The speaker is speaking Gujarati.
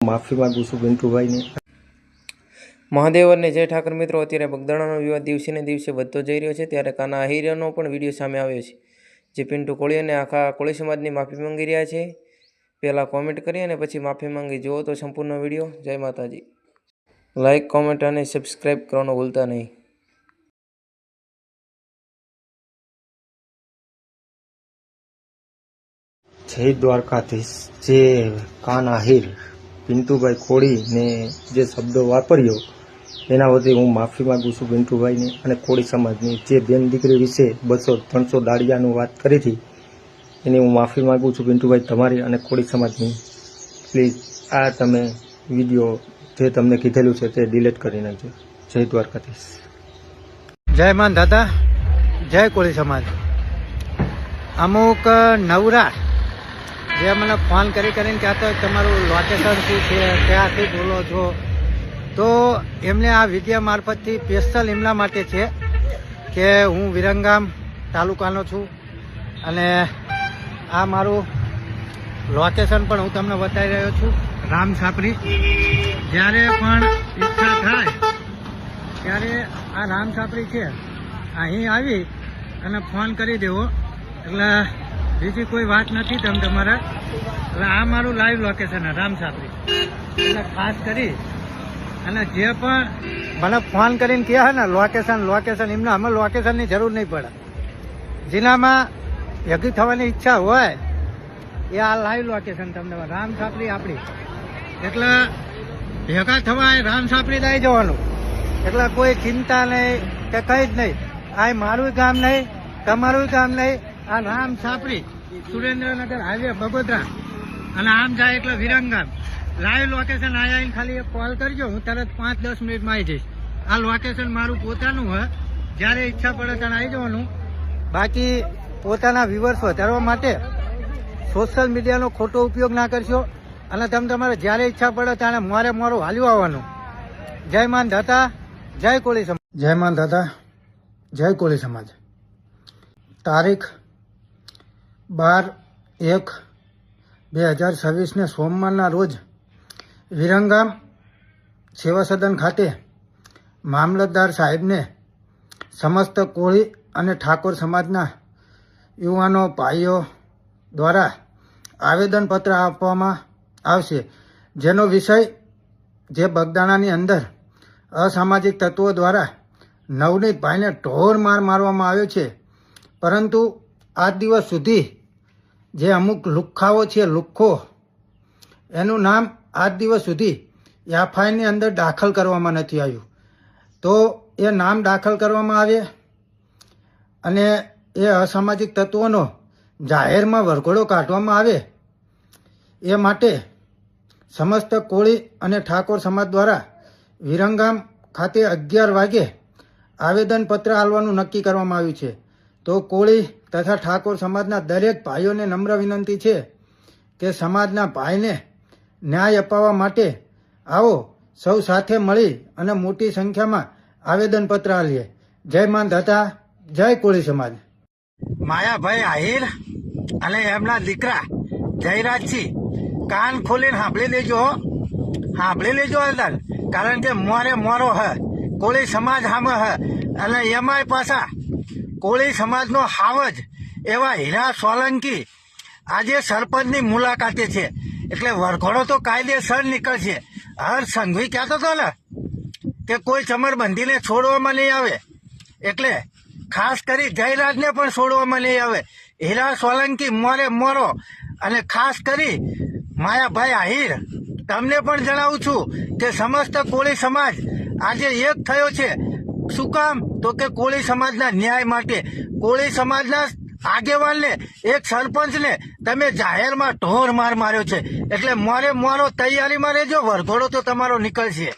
માફી માંગુ છું પિન્ટુભાઈની। મહાદેવને જય ઠાકર મિત્રો, અત્યારે બગદાણાનો વિવાદ દિવસે ને દિવસે વધતો જઈ રહ્યો છે, ત્યારે કાના આહિરનો પણ વિડીયો સામે આવ્યો છે, જે પિન્ટુ કોળી અને આખા કોળી સમાજની માફી માંગી રહ્યા છે। પહેલાં કોમેન્ટ કરી અને પછી માફી માંગી, જુઓ તો સંપૂર્ણ વિડીયો। જય માતાજી। લાઇક, કોમેન્ટ અને સબસ્ક્રાઈબ કરવાનું ભૂલતા નહીં। જય દ્વારકાધીશ। જે કાન આહિર પિન્ટુભાઈ કોળીને જે શબ્દો વાપર્યો એના વતી હું માફી માગું છું પિન્ટુભાઈની અને કોળી સમાજની। જે બેન દીકરી વિશે 200-300 દાળિયાનું વાત કરી હતી એની હું માફી માગું છું પિન્ટુભાઈ તમારી અને કોળી સમાજની। પ્લીઝ આ તમે વિડીયો જે તમને કીધેલું છે તે ડિલીટ કરી નાખજો। જય દ્વારકાધીશ। જય માન દાદા, જય કોળી સમાજ। અમુક નવરા જે મને ફોન કરીને કહેતા તમારું લોકેશન શું છે, ક્યાંથી બોલો છો, તો એમને આ વિડીયો મારફતથી સ્પેશિયલ એમના માટે છે કે હું વિરંગામ તાલુકાનો છું અને આ મારું લોકેશન પણ હું તમને બતાવી રહ્યો છું, રામ છાપરી। જ્યારે પણ ઈચ્છા થાય ત્યારે આ રામ છાપરી છે, અહીં આવી અને ફોન કરી દેવો, એટલે બીજી કોઈ વાત નથી તમારા। એટલે આ મારું લાઈવ લોકેશન છે રામ છાપરી। એટલે ખાસ કરી અને જે પણ મને ફોન કરીને કહે છે ને લોકેશન એમને અમે લોકેશનની જરૂર નહીં પડે। જેનામાં ભેગી થવાની ઈચ્છા હોય એ આ લાઈવ લોકેશન તમને રામ છાપરી આપણી, એટલે ભેગા થવા રામ છાપરી આવી જવાનું, એટલે કોઈ ચિંતા નહીં કે કંઈ જ નહીં। આ મારું ગામ નહીં, તમારું ગામ નહીં, આ રામ છાપરી સુરેન્દ્રનગર હાઈવે બગોદરા અને આમ જાય એટલે વિરંગામ। લાઈવ લોકેશન આવીને ખાલી એક કોલ કરજો, હું તરત 5-10 મિનિટમાં આવી જઈશ। આ લોકેશન મારું પોતાનું હોય, જ્યારે ઈચ્છા પડે ત્યારે આવી જવાનું। બાકી પોતાના વ્યુઅર્સ વધારવા માટે સોશિયલ મીડિયાનો ખોટો ઉપયોગ ના કરશો અને તમારે જ્યારે ઈચ્છા પડે ત્યારે મોરું હાલ્યું આવવાનું। જય માન દાતા, જય કોળી સમાજ। જય માન દાતા, જય કોળી સમાજ। તારીખ 12/1/2026 સોમવારના રોજ વિરંગામ સેવા સદન ખાતે મામલતદાર સાહેબને સમસ્ત કોળી અને ઠાકોર સમાજના યુવાનો ભાઈઓ દ્વારા આવેદનપત્ર આપવામાં આવશે, જેનો વિષય જે બગદાણાની અંદર અસામાજિક તત્વો દ્વારા નવનીતભાઈને ઢોર મારવામાં આવ્યો છે, પરંતુ આજ દિવસ સુધી જે અમુક લુખ્ખાઓ છે, લુખ્ખો એનું નામ આજ દિવસ સુધી એફઆઈઆરની અંદર દાખલ કરવામાં નથી આવ્યું। તો એ નામ દાખલ કરવામાં આવે અને એ અસામાજિક તત્વોનો જાહેરમાં વરઘોડો કાઢવામાં આવે એ માટે સમસ્ત કોળી અને ઠાકોર સમાજ દ્વારા વિરંગામ ખાતે 11 વાગે આવેદનપત્ર આપવાનું નક્કી કરવામાં આવ્યું છે। તો કોળી તથા ઠાકોર સમાજના દરેક ભાઈઓને નમ્ર વિનંતી છે કે સમાજના ભાઈને ન્યાય અપાવવા માટે આવો સૌ સાથે મળી અને મોટી સંખ્યામાં આવેદનપત્ર આપીએ। જય માન દાતા, જય કોળી સમાજ। માયાભાઈ આહિર અને એમના દીકરા જયરાજસિંહ કાન ખોલીને સાંભળી લેજો અંદર, કારણ કે મોરો હ કોળી સમાજ સામે હ અને એમાંય પાછા કોળી સમાજનો હાવજ એવા હીરા સોલંકી આજે સરપંચની મુલાકાતે છે, એટલે વરઘોડો તો કાયદેસર નીકળશે। હર્ષ સંઘવી કહેતો હતો ને કે કોઈ ચમરબંધીને છોડવામાં નહીં આવે, એટલે ખાસ કરી જયરાજને પણ છોડવામાં નહીં આવે। હીરા સોલંકી મોરો અને ખાસ કરી માયાભાઈ આહિર, તમને પણ જણાવું છું કે સમસ્ત કોળી સમાજ આજે એક થયો છે। શું કામ? તો કે કોળી સમાજના ન્યાય માટે। કોળી સમાજના આગેવાનને, એક સરપંચને તમે જાહેરમાં ઢોર માર્યો છે, એટલે મોરો તૈયારીમાં રહેજો, વરઘોડો તો તમારો નીકળશે।